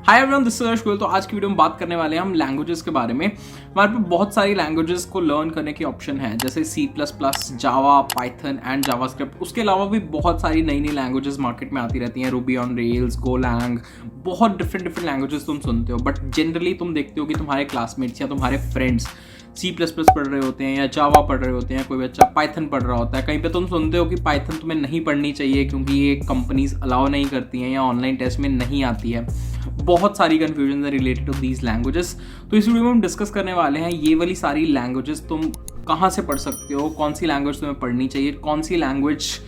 Hi everyone, this is अर्श गोयल। तो आज की वीडियो में बात करने वाले हैं हम लैंग्वेजेस के बारे में। हमारे पे बहुत सारी लैंग्वेजेस को लर्न करने की ऑप्शन है, जैसे C++, Java, Python and JavaScript. उसके अलावा भी बहुत सारी नई नई लैंग्वेजेस मार्केट में आती रहती हैं, रूबी ऑन रेल्स, गोलैंग, बहुत डिफरेंट लैंग्वेजेस तुम सुनते हो। बट जनरली तुम देखते हो कि तुम्हारे क्लासमेट्स या तुम्हारे फ्रेंड्स C++ पढ़ रहे होते हैं या जावा पढ़ रहे होते हैं, कोई बच्चा पाइथन पढ़ रहा होता है। कहीं पे तुम सुनते हो कि पाइथन तुम्हें नहीं पढ़नी चाहिए क्योंकि ये कंपनीज अलाउ नहीं करती हैं या ऑनलाइन टेस्ट में नहीं आती है। बहुत सारी कन्फ्यूजन है रिलेटेड टू दीज लैंग्वेजेस। तो इस वीडियो में हम डिस्कस करने वाले हैं ये वाली सारी लैंग्वेजेस तुम कहाँ से पढ़ सकते हो, कौन सी लैंग्वेज तुम्हें पढ़नी चाहिए, कौन सी लैंग्वेज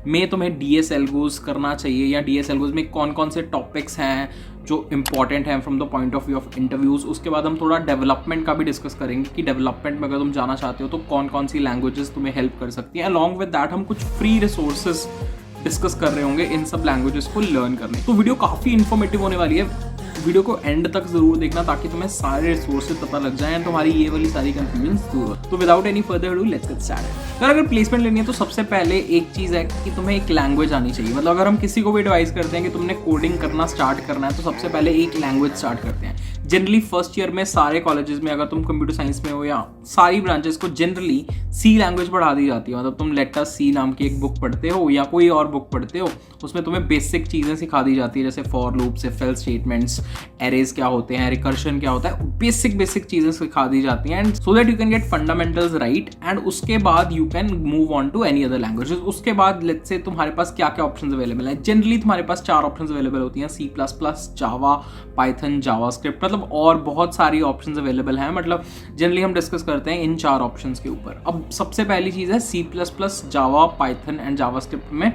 में तुम्हें DS एल्गोज करना चाहिए या DS एल्गोज में कौन कौन से टॉपिक्स हैं जो इंपॉर्टेंट हैं from the point of view of interviews. उसके बाद हम थोड़ा डेवलपमेंट का भी डिस्कस करेंगे कि डेवलपमेंट में अगर तुम जाना चाहते हो तो कौन कौन सी लैंग्वेजेस तुम्हें हेल्प कर सकती हैं। अलॉन्ग विद दैट हम कुछ फ्री रिसोर्सेज डिस्कस कर रहे होंगे इन सब लैंग्वेजेस को लर्न करने। तो वीडियो काफ़ी इन्फॉर्मेटिव होने वाली है। वीडियो को एंड तक जरूर देखना ताकि तुम्हें सारे रिसोर्सेज पता लग जाए और तुम्हारी ये वाली सारी कंफ्यूजन दूर हो। तो without any further do let's get started. अगर प्लेसमेंट लेनी है तो सबसे पहले एक चीज़ है कि तुम्हें एक लैंग्वेज आनी चाहिए। मतलब अगर हम किसी को भी एडवाइस करते हैं कि तुमने कोडिंग करना स्टार्ट करना है तो सबसे पहले एक लैंग्वेज स्टार्ट करते हैं। जनरली फर्स्ट ईयर में सारे कॉलेजेस में अगर तुम कंप्यूटर साइंस में हो या सारी ब्रांचेस को जनरली C लैंग्वेज पढ़ा दी जाती है। मतलब तुम लेटर C नाम की एक बुक पढ़ते हो या कोई और बुक पढ़ते हो, उसमें तुम्हें बेसिक चीज़ें सिखा दी जाती है, जैसे for loops, if else statements, arrays क्या होते हैं, रिकर्शन क्या होता है, बेसिक चीज़ें सिखा दी जाती हैं and so that you can get fundamentals right. And उसके बाद you can move on to any other languages. उसके बाद लेट्स से तुम्हारे पास क्या क्या ऑप्शंस अवेलेबल हैं। जनरली तुम्हारे पास 4 ऑप्शंस अवेलेबल होती हैं, C++, जावा, पाइथन, जावास्क्रिप्ट, मतलब और बहुत सारी ऑप्शंस अवेलेबल हैं। मतलब जनरली हम डिस्कस करते हैं इन 4 ऑप्शंस के ऊपर। अब सबसे पहली चीज़ है C++, Java, Python and JavaScript में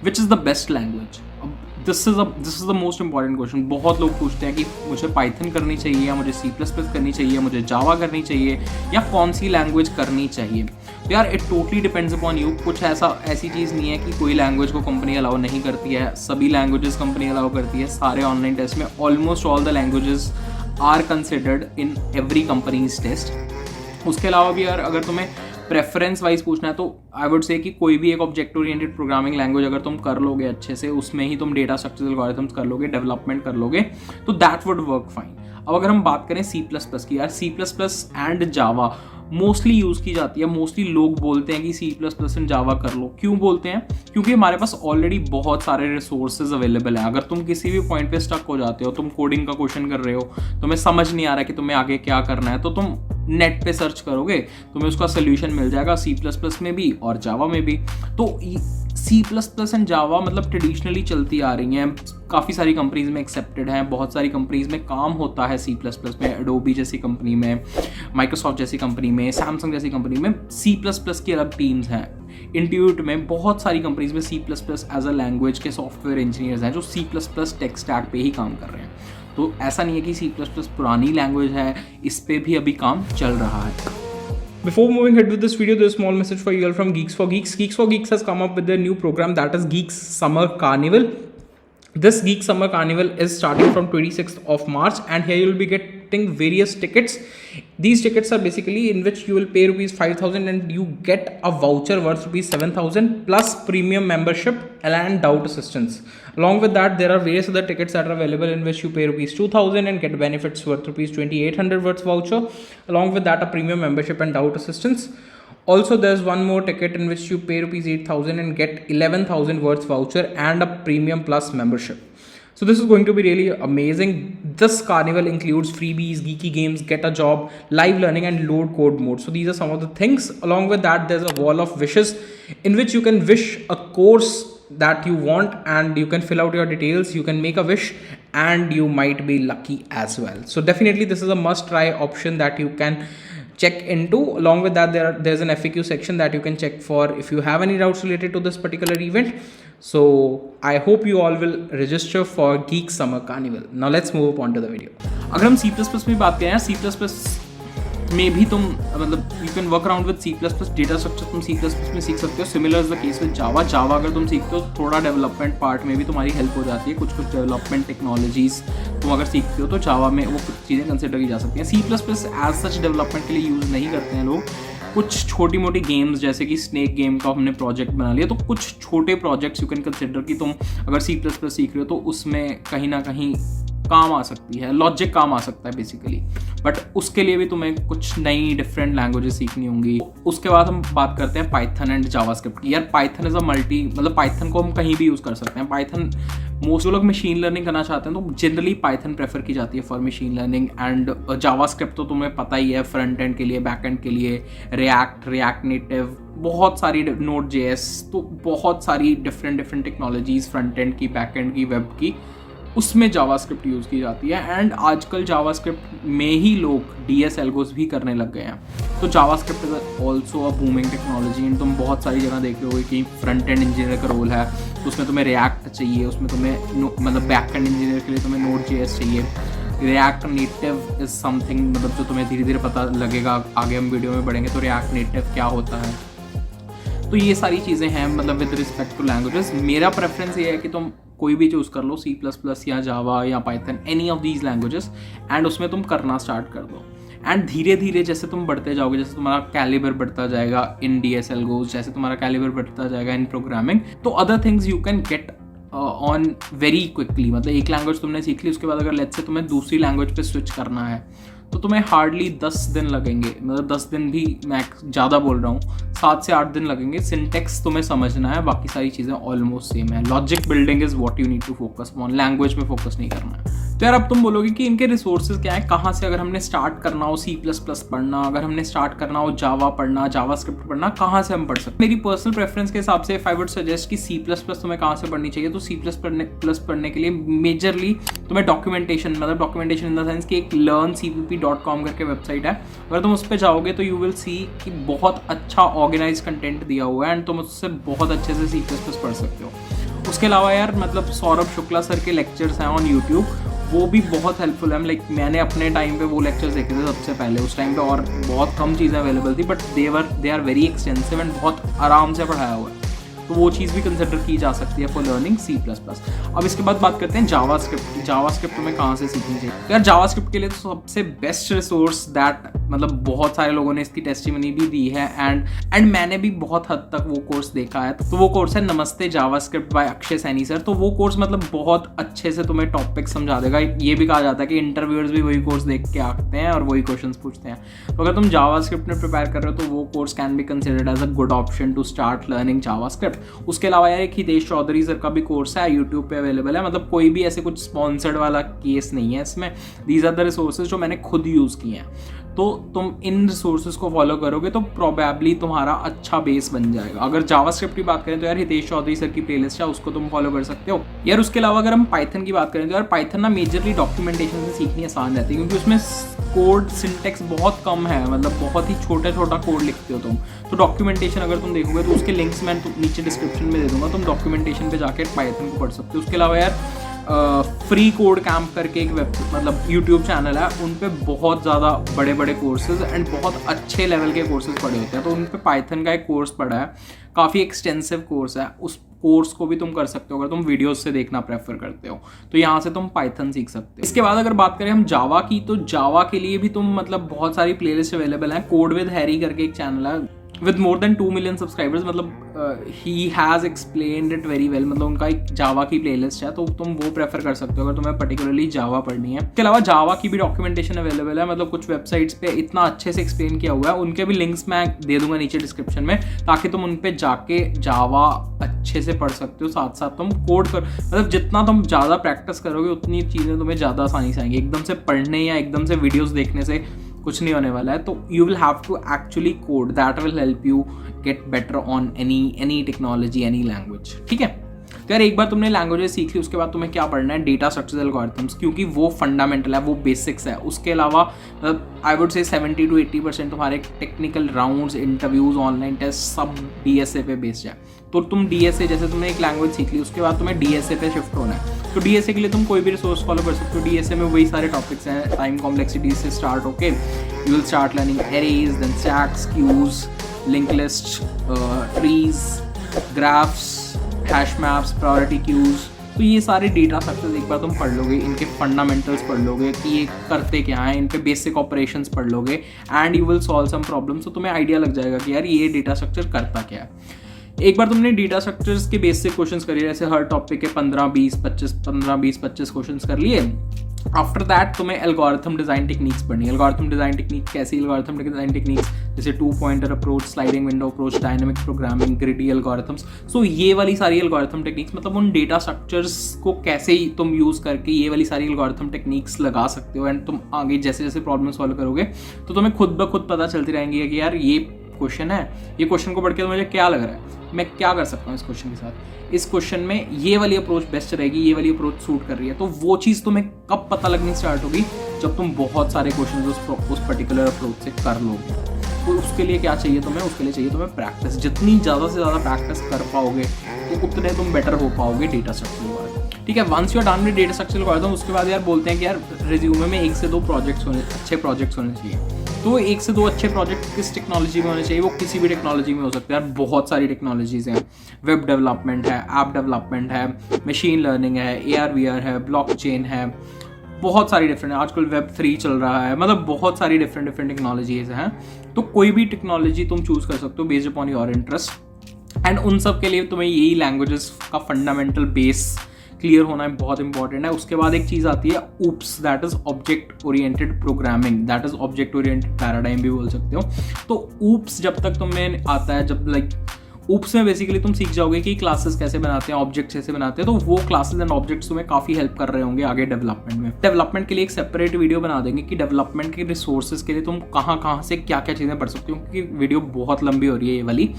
which is the best language. अब this is the most important question. बहुत लोग पूछते हैं कि मुझे पाइथन करनी चाहिए या मुझे C++ करनी चाहिए, मुझे जावा करनी चाहिए या कौन सी लैंग्वेज करनी चाहिए। तो यार it totally depends upon you. कुछ ऐसी चीज़ नहीं है कि कोई लैंग्वेज को कंपनी अलाउ नहीं करती है, सभी लैंग्वेजेस कंपनी अलाउ करती है। सारे ऑनलाइन टेस्ट में almost all the languages are considered in every companies test. उसके अलावा भी यार अगर तुम्हें प्रेफरेंस वाइज पूछना है तो आई वुड से कि कोई भी एक ऑब्जेक्ट ओरिएंटेड प्रोग्रामिंग लैंग्वेज अगर तुम कर लोगे अच्छे से, उसमें ही तुम डेटा स्ट्रक्चरल एल्गोरिथम्स कर लोगे, डेवलपमेंट कर लोगे, तो दैट वुड वर्क फाइन। अब अगर हम बात करें C++ की, यार C++ and Java mostly use की जाती है। मोस्टली लोग बोलते हैं कि C++ एंड जावा कर लो। क्यों बोलते हैं? क्योंकि हमारे पास ऑलरेडी बहुत सारे रिसोर्सेज अवेलेबल हैं। अगर तुम किसी भी पॉइंट पे स्टक हो जाते हो, तुम कोडिंग का क्वेश्चन कर रहे हो, तुम्हें समझ नहीं आ रहा कि तुम्हें आगे क्या करना है, तो तुम नेट पे सर्च करोगे, तुम्हें उसका सोल्यूशन मिल जाएगा C++ में भी और जावा में भी। तो C++ एंड जावा मतलब ट्रेडिशनली चलती आ रही हैं, काफ़ी सारी कंपनीज में एक्सेप्टेड हैं, बहुत सारी कंपनीज में काम होता है C++ में। एडोबी जैसी कंपनी में, माइक्रोसॉफ्ट जैसी कंपनी में, सैमसंग जैसी कंपनी में C++ की अलग टीम्स हैं। इंट्यूट में बहुत सारी कंपनीज में C++ एज अ लैंग्वेज के सॉफ्टवेयर इंजीनियर्स हैं जो C++ टेक स्टैक पे ही काम कर रहे हैं। तो ऐसा नहीं है कि C++ पुरानी लैंग्वेज है, इस पे भी अभी काम चल रहा है। Before moving ahead with this video, there's a small message for you all from Geeks for Geeks. Geeks for Geeks has come up with their new program, that is Geeks Summer Carnival. This Geek Summer Carnival is starting from 26th of March and here you'll be getting various tickets. These tickets are basically in which you will pay rupees 5,000 and you get a voucher worth rupees 7,000 plus premium membership and doubt assistance. Along with that, there are various other tickets that are available in which you pay rupees 2,000 and get benefits worth rupees 2,800 worth voucher. Along with that, a premium membership and doubt assistance. Also, there's one more ticket in which you pay rupees 8,000 and get 11,000 worth voucher and a premium plus membership. So this is going to be really amazing. This carnival includes freebies, geeky games, get a job, live learning and load code mode. So these are some of the things. Along with that, there's a wall of wishes in which you can wish a course that you want and you can fill out your details. You can make a wish and you might be lucky as well. So definitely this is a must try option that you can check into. Along with that, there's an FAQ section that you can check for if you have any doubts related to this particular event. So I hope you all will register for Geek Summer Carnival. Now let's move on to the video. अगर हम C++ में बात करें, C++ में भी तुम मतलब you can work around with C++, data structure तुम C++ में सीख सकते हो। Similar is the case with Java. Java अगर तुम सीखते हो थोड़ा डेवलपमेंट पार्ट में भी तुम्हारी हेल्प हो जाती है। कुछ डेवलपमेंट टेक्नोलॉजीज तुम अगर सीखते हो तो जावा में वो कुछ चीज़ें कंसिडर की जा सकती हैं। C++ एज सच डेवलपमेंट के लिए यूज़ नहीं करते हैं लोग। कुछ छोटी मोटी गेम्स जैसे कि स्नेक गेम का हमने प्रोजेक्ट बना लिया, तो कुछ छोटे प्रोजेक्ट्स यू कैन कंसिडर कि तुम अगर C++ सीख रहे हो तो उसमें कहीं ना कहीं काम आ सकती है, लॉजिक काम आ सकता है बेसिकली, बट उसके लिए भी तुम्हें कुछ नई डिफरेंट लैंग्वेजेस सीखनी होंगी। उसके बाद हम बात करते हैं पाइथन एंड जावास्क्रिप्ट की। यार पाइथन इज अ मल्टी, मतलब पाइथन को हम कहीं भी यूज़ कर सकते हैं। पाइथन मोस्ट लोग मशीन लर्निंग करना चाहते हैं तो जनरली पाइथन प्रेफर की जाती है for machine learning. And JavaScript तो तुम्हें पता ही है, फ्रंट एंड के लिए, बैक एंड के लिए, रिएक्ट नेटिव, बहुत सारी नोड जेएस, तो बहुत सारी डिफरेंट टेक्नोलॉजीज फ्रंट एंड की, बैक एंड की, वेब की, उसमें जावास्क्रिप्ट यूज़ की जाती है। एंड आजकल जावास्क्रिप्ट में ही लोग डीएस एल्गोस भी करने लग गए हैं। तो JavaScript is also a booming technology. And तुम बहुत सारी जगह देख रहे हो कि फ्रंट एंड इंजीनियर का रोल है, तो उसमें तुम्हें रिएक्ट चाहिए, उसमें तुम्हें मतलब बैक एंड इंजीनियर के लिए तुम्हें नोड जेएस चाहिए। रिएक्ट नेटिव इज समथिंग, मतलब जो तुम्हें धीरे धीरे पता लगेगा, आगे हम वीडियो में बढ़ेंगे तो रिएक्ट नेटिव क्या होता है। तो ये सारी चीज़ें हैं मतलब विद रिस्पेक्ट टू लैंग्वेजेस। मेरा प्रेफरेंस ये है कि तुम कोई भी चूज़ कर लो, C++ या जावा या Python, any of these languages, and उसमें तुम करना स्टार्ट कर दो। एंड धीरे धीरे जैसे तुम बढ़ते जाओगे, जैसे तुम्हारा कैलिबर बढ़ता जाएगा इन डीएस एल्गोस, जैसे तुम्हारा कैलिबर बढ़ता जाएगा इन प्रोग्रामिंग, तो other things you can get on very quickly. मतलब एक लैंग्वेज तुमने सीख ली, उसके बाद अगर लेट्स से तुम्हें दूसरी लैंग्वेज पे स्विच करना है तो तुम्हें हार्डली 10 दिन लगेंगे, मतलब 10 दिन भी मैं ज़्यादा बोल रहा हूँ, 7 से 8 दिन लगेंगे। सिंटेक्स तुम्हें समझना है, बाकी सारी चीज़ें ऑलमोस्ट सेम है। Logic building is what you need to focus on, language में फोकस नहीं करना है। तो यार अब तुम बोलोगे कि इनके रिसोर्सेज क्या है, कहाँ से, अगर हमने स्टार्ट करना हो C++ पढ़ना, अगर हमने स्टार्ट करना हो जावा पढ़ना, जावास्क्रिप्ट पढ़ना, कहाँ से हम पढ़ सकते हैं। मेरी पर्सनल प्रेफरेंस के हिसाब से आई वुड सजेस्ट कि C++ तुम्हें कहाँ से पढ़नी चाहिए। तो C++ पढ़ने के लिए मेजरली तुम्हें डॉक्यूमेंटेशन, मतलब डॉक्यूमेंटेशन इन द सेंस कि एक learncpp.com करके वेबसाइट है, अगर तुम उस पर जाओगे तो यू विल सी कि बहुत अच्छा ऑर्गेनाइज कंटेंट दिया हुआ है एंड तुम उससे बहुत अच्छे से C++ पढ़ सकते हो। उसके अलावा यार मतलब सौरभ शुक्ला सर के लेक्चर्स हैं ऑन यूट्यूब, वो भी बहुत हेल्पफुल है। लाइक मैंने अपने टाइम पे वो लेक्चर्स देखे थे सबसे पहले, उस टाइम पे और बहुत कम चीज़ें अवेलेबल थी, but they are very extensive and बहुत आराम से पढ़ाया हुआ है, तो वो चीज़ भी कंसिडर की जा सकती है फॉर लर्निंग C++। अब इसके बाद बात करते हैं जावास्क्रिप्ट। जावास्क्रिप्ट तुम्हें कहाँ से सीखनी चाहिए। तो यार जावास्क्रिप्ट के लिए तो सबसे बेस्ट रिसोर्स दैट, मतलब बहुत सारे लोगों ने इसकी टेस्टिमनी भी दी है एंड मैंने भी बहुत हद तक वो कोर्स देखा है। तो वो कोर्स है Namaste JavaScript by Akshay Saini sir. तो वो कोर्स मतलब बहुत अच्छे से तुम्हें टॉपिक समझा देगा। ये भी कहा जाता है कि इंटरव्यूअर्स भी वही कोर्स देख के आते हैं और वही क्वेश्चंस पूछते हैं। तो अगर तुम जावास्क्रिप्ट में प्रिपेयर कर रहे हो तो वो course can be considered as a good option to start learning JavaScript. उसके अलावा यार एक हितेश चौधरी सर का भी कोर्स है, यूट्यूब पे अवेलेबल है। मतलब कोई भी ऐसे कुछ स्पॉन्सर्ड वाला केस नहीं है इसमें, दीज आर द रिसोर्सेज जो मैंने खुद यूज़ किए हैं। तो तुम इन रिसोर्सेज को फॉलो करोगे तो प्रोबेबली तुम्हारा अच्छा बेस बन जाएगा। अगर जावास्क्रिप्ट की बात करें तो यार हितेश चौधरी सर की प्लेलिस्ट है, उसको तुम फॉलो कर सकते हो यार। उसके अलावा अगर हम पाइथन की बात करें तो यार पाइथन ना मेजरली डॉक्यूमेंटेशन से सीखनी आसान रहती है, क्योंकि उसमें कोड सिंटेक्स बहुत कम है, मतलब बहुत ही छोटा कोड लिखते हो तुम। तो डॉक्यूमेंटेशन अगर तुम देखोगे तो उसके लिंक्स मैं नीचे डिस्क्रिप्शन में दे दूंगा, तुम डॉक्यूमेंटेशन पे जाके पाइथन को पढ़ सकते हो। उसके अलावा यार फ्री कोड कैंप करके एक मतलब यूट्यूब चैनल है, उन पे बहुत ज़्यादा बड़े बड़े कोर्सेज एंड बहुत अच्छे लेवल के कोर्सेज पढ़े होते हैं। तो उन पे पाइथन का एक कोर्स पढ़ा है, काफ़ी एक्सटेंसिव कोर्स है, उस कोर्स को भी तुम कर सकते हो अगर तुम वीडियोस से देखना प्रेफर करते हो। तो यहाँ से तुम पाइथन सीख सकते हो। इसके बाद अगर बात करें हम जावा की, तो जावा के लिए भी तुम मतलब बहुत सारी प्लेलिस्ट अवेलेबल हैं। कोड विद हैरी करके एक चैनल है with more than 2 million subscribers, मतलब he has explained it very well. मतलब उनका एक जावा की प्लेलिस्ट है, तो तुम वो प्रेफर कर सकते हो अगर तुम्हें पर्टिकुलरली जावा पढ़नी है। इसके अलावा जावा की भी डॉक्यूमेंटेशन अवेलेबल है, मतलब कुछ वेबसाइट्स पे इतना अच्छे से एक्सप्लेन किया हुआ है, उनके भी लिंक्स मैं दे दूंगा नीचे डिस्क्रिप्शन में, ताकि तुम उन पर जाके जावा अच्छे से पढ़ सकते हो। साथ साथ तुम कोड कर, मतलब जितना तुम ज़्यादा प्रैक्टिस करोगे उतनी चीज़ें तुम्हें ज़्यादा आसानी से आएंगी। एकदम से पढ़ने या एकदम से वीडियोज़ देखने से कुछ नहीं होने वाला है। तो you will have to actually code, that will help you get better on any technology, any language. ठीक है, तो यार एक बार तुमने लैंग्वेजेस सीख ली, उसके बाद तुम्हें क्या पढ़ना है, डेटा स्ट्रक्चर्स एल्गोरिथम्स, क्योंकि वो फंडामेंटल है, वो बेसिक्स है। उसके अलावा आई वुड से 70 to 80% तुम्हारे technical rounds, interviews, online test सब DSA पे बेस्ड है। तो तुम DSA, जैसे तुमने एक लैंग्वेज सीख ली, उसके बाद तुम्हें DSA पे शिफ्ट होना है। तो DSA के लिए तुम कोई भी रिसोर्स फॉलो कर सकते हो। DSA में वही सारे टॉपिक्स हैं, टाइम कॉम्प्लेक्सिटी से स्टार्ट होके you will start learning arrays, then stacks, queues, link list, trees, graphs, hash maps, priority queues. तो ये सारे डेटा स्ट्रक्चर्स एक बार तुम पढ़ लोगे, इनके फंडामेंटल्स पढ़ लोगे कि ये करते क्या हैं, इन पे बेसिक ऑपरेशंस पढ़ लोगे and you will solve some problems. तो तुम्हें आइडिया लग जाएगा कि यार ये डेटा स्ट्रक्चर करता क्या है। एक बार तुमने डेटा स्ट्रक्चर्स के बेसिक क्वेश्चंस करिए, जैसे हर टॉपिक के 15-20 25 क्वेश्चंस कर लिए। आफ्टर दैट तुम्हें एल्गोरिथम डिजाइन टेक्निक्स पढ़नी है। एल्गोरिथम डिजाइन टेक्निक कैसी? एल्गोरिथम डिजाइन टेक्निक्स जैसे 2 pointer approach, sliding window approach, dynamic programming, greedy algorithms. So ये वाली सारी एल्गोरिथम टेक्निक्स, मतलब उन डेटा स्ट्रक्चर्स को कैसे ही तुम यूज करके ये वाली सारी एल्गोरिथम टेक्निक्स लगा सकते हो, एंड तुम आगे जैसे जैसे प्रॉब्लम सॉल्व करोगे तो तुम्हें खुद ब खुद पता चलती रहेंगी कि यार ये क्वेश्चन है, ये क्वेश्चन को पढ़ के तो मुझे क्या लग रहा है, मैं क्या कर सकता हूँ इस क्वेश्चन के साथ, इस क्वेश्चन में ये वाली अप्रोच बेस्ट रहेगी, ये वाली अप्रोच सूट कर रही है। तो वो चीज़ तुम्हें कब पता लगनी स्टार्ट होगी? जब तुम बहुत सारे क्वेश्चन उस पर्टिकुलर अप्रोच से कर लोगे। तो उसके लिए क्या चाहिए तुम्हें? उसके लिए चाहिए तुम्हें प्रैक्टिस। जितनी ज़्यादा से ज़्यादा प्रैक्टिस कर पाओगे तो उतने तुम बेटर हो पाओगे डेटा स्ट्रक्चर के बारे में। ठीक है, once you are done with data structure कर दो, उसके बाद यार बोलते हैं कि यार रिज्यूमे में 1 से 2 अच्छे प्रोजेक्ट्स होने चाहिए। तो 1 से 2 अच्छे प्रोजेक्ट किस टेक्नोलॉजी में होने चाहिए? वो किसी भी टेक्नोलॉजी में हो सकते हैं यार, बहुत सारी टेक्नोलॉजीज हैं। वेब डेवलपमेंट है, ऐप डेवलपमेंट है, मशीन लर्निंग है, AR VR है, ब्लॉकचेन है, बहुत सारी डिफरेंट है। आजकल Web 3 चल रहा है, मतलब बहुत सारी डिफरेंट टेक्नोलॉजीज हैं। तो कोई भी टेक्नोलॉजी तुम चूज कर सकते हो based upon your interest, and उन सब के लिए तुम्हें यही लैंग्वेजेस का फंडामेंटल बेस क्लियर होना बहुत इंपॉर्टेंट है। उसके बाद एक चीज़ आती है OOPS, that is object oriented programming, that is object oriented paradigm भी बोल सकते हो। तो OOPS जब तक तुम्हें आता है, जब OOPS में बेसिकली तुम सीख जाओगे कि क्लासेस कैसे बनाते हैं, ऑब्जेक्ट्स कैसे बनाते हैं, तो वो क्लासेस एंड ऑब्जेक्ट्स तुम्हें काफ़ी हेल्प कर रहे होंगे आगे डेवलपमेंट में। डेवलपमेंट के लिए एक सेपरेट वीडियो बना देंगे कि डेवलपमेंट के रिसोर्सेज के लिए तुम कहाँ से क्या क्या चीज़ें पढ़ सकते हो, क्योंकि वीडियो बहुत लंबी हो रही है ये वाली,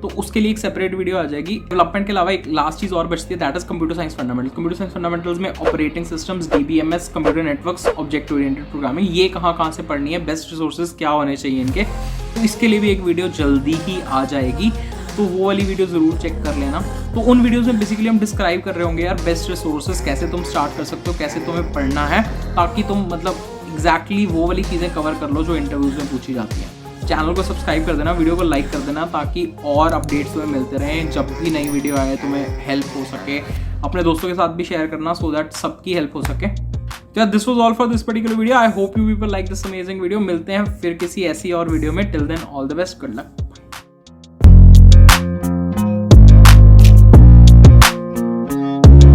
तो उसके लिए एक सेपरेट वीडियो आ जाएगी। डेवलपमेंट के अलावा एक लास्ट चीज़ और बचती है, that is computer science fundamentals. Computer science fundamentals में operating systems, DBMS, computer networks, object oriented programming, ये कहाँ से पढ़नी है, बेस्ट रिसोर्सेज क्या होने चाहिए इनके, तो इसके लिए भी एक वीडियो जल्दी ही आ जाएगी। तो वो वाली वीडियो ज़रूर चेक कर लेना। तो उन वीडियोज़ में बेसिकली हम डिस्क्राइब कर रहे होंगे यार बेस्ट रिसोर्सेज कैसे तुम स्टार्ट कर सकते हो, कैसे तुम्हें पढ़ना है, ताकि तुम मतलब एग्जैक्टली वो वाली चीज़ें कवर कर लो जो इंटरव्यूज़ में पूछी जाती हैं। चैनल को सब्सक्राइब कर देना, वीडियो को लाइक कर देना, ताकि और अपडेट्स तुम्हें मिलते रहें। जब भी नई वीडियो आए तुम्हें हेल्प हो सके, अपने दोस्तों के साथ भी शेयर करना सो दैट सबकी हेल्प हो सके। तो यार this was all for this particular video. I hope you people like this amazing video. मिलते हैं फिर किसी ऐसी और वीडियो में। Till then all the best, good luck.